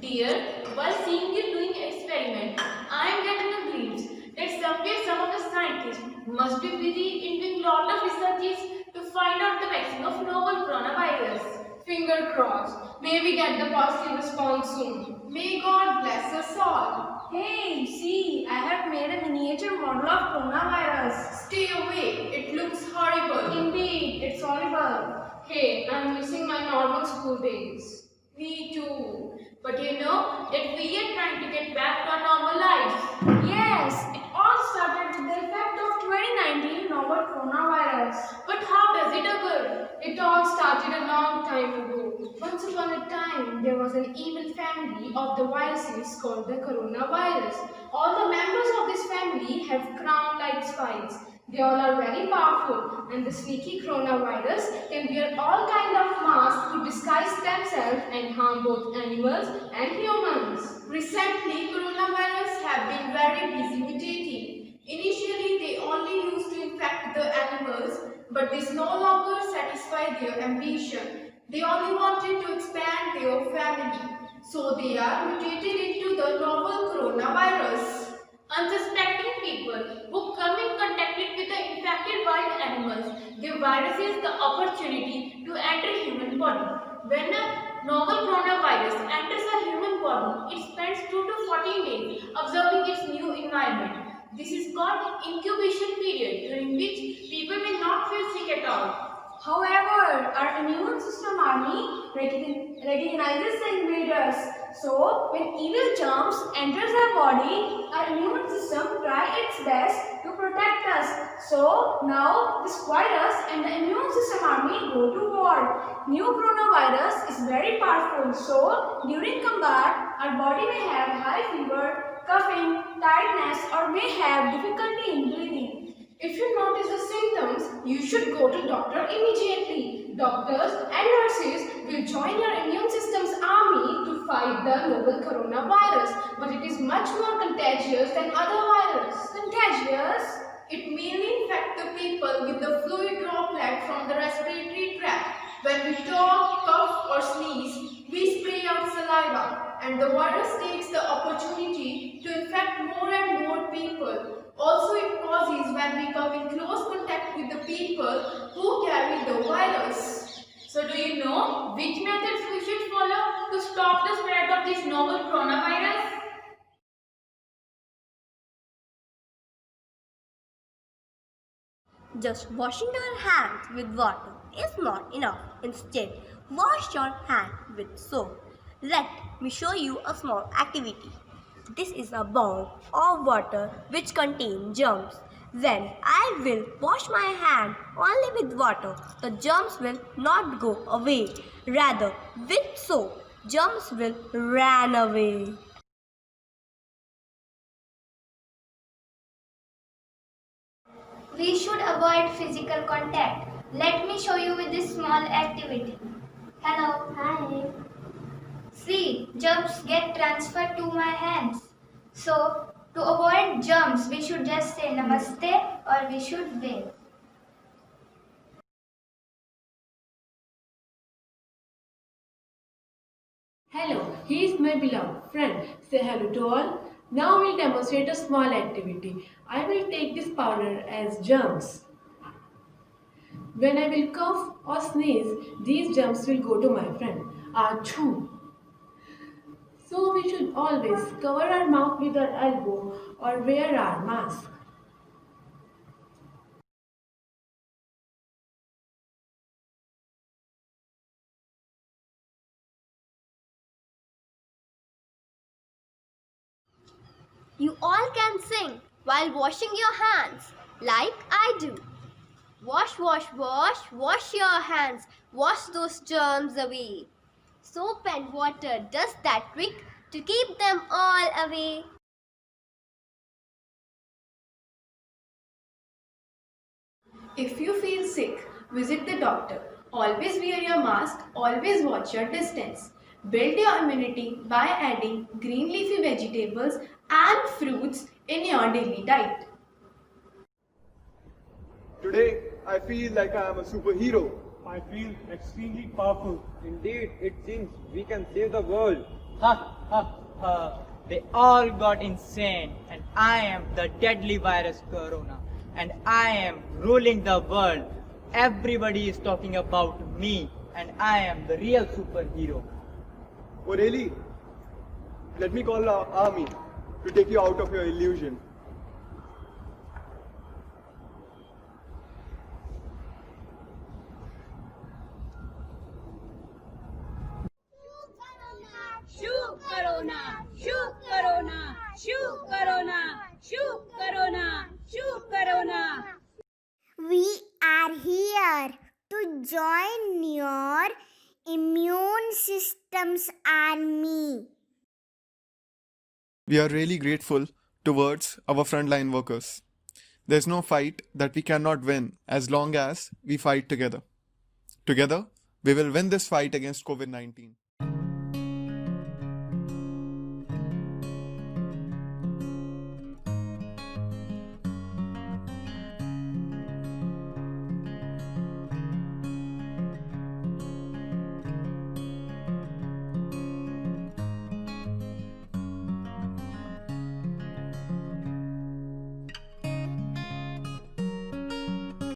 Dear, while seeing you doing experiment, I am getting a glimpse that somewhere some of the scientists must be busy in doing lot of researches to find out the vaccine of novel coronavirus. Finger crossed. May we get the positive response soon. May God bless us all. Hey, see, I have made a miniature model of coronavirus. Stay away, it looks horrible. Indeed, it's horrible. Hey, I'm missing my normal school days. Me too. But you know that we are trying to get back to our normal lives. Yes, it all started with the effect of 2019 novel coronavirus. But how does it occur? It all started a long time ago. Once upon a time, there was an evil family of the viruses called the coronavirus. All the members of this family have crown-like spines. They all are very powerful, and the sneaky coronavirus can wear all kind of masks to disguise themselves and harm both animals and humans. Recently, coronavirus have been very busy mutating. Initially, they only used to infect the animals, but this no longer satisfied their ambition. They only wanted to expand their family, so they are mutated into the novel coronavirus. Unsuspecting people who come in contact with the infected wild animals give viruses the opportunity to enter human body. When a novel coronavirus enters a human body, it spends 2 to 14 days observing its new environment. This is called incubation period, during which people may not feel sick at all. However, our immune system army recognizes the invaders. So, when evil germs enters our body, our immune system tries its best to protect us. So, now this virus and the immune system army go to war. New coronavirus is very powerful. So, during combat, our body may have high fever, coughing, tiredness, or may have difficulty in breathing. If you notice the symptoms, you should go to doctor immediately. Doctors and nurses will join your immune system's army to fight the novel coronavirus, but it is much more contagious than other viruses. Contagious? It mainly infects the people with the fluid droplet from the respiratory tract. When we talk, cough or sneeze, we spray out saliva, and the virus takes the opportunity to infect more and more people. Also, it causes when we come in close contact with the people who carry the virus. So, do you know which methods we should follow to stop the spread of this novel coronavirus? Just washing your hands with water is not enough. Instead, wash your hands with soap. Let me show you a small activity. This is a bowl of water which contains germs. When I will wash my hand only with water, the germs will not go away. Rather, with soap, germs will run away. We should avoid physical contact. Let me show you with this small activity. Hello. Hi. See, germs get transferred to my hands. So, to avoid germs, we should just say namaste or we should wave. Hello, he is my beloved friend. Say hello to all. Now we'll demonstrate a small activity. I will take this powder as germs. When I will cough or sneeze, these germs will go to my friend. Achoo! So we should always cover our mouth with our elbow or wear our mask. You all can sing while washing your hands like I do. Wash, wash, wash, wash your hands. Wash those germs away. Soap and water does that trick to keep them all away. If you feel sick, visit the doctor. Always wear your mask, always watch your distance. Build your immunity by adding green leafy vegetables and fruits in your daily diet. Today, I feel like I am a superhero. I feel extremely powerful. Indeed, it seems we can save the world. Ha ha ha. They all got insane, and I am the deadly virus Corona, and I am ruling the world. Everybody is talking about me, and I am the real superhero. Oh, really? Let me call our army to take you out of your illusion. Shoot Corona! Shoot Corona! Shoot Corona! Shoot Corona! Shoot Corona! We are here to join your immune system's army. We are really grateful towards our frontline workers. There's no fight that we cannot win as long as we fight together. Together, we will win this fight against COVID-19.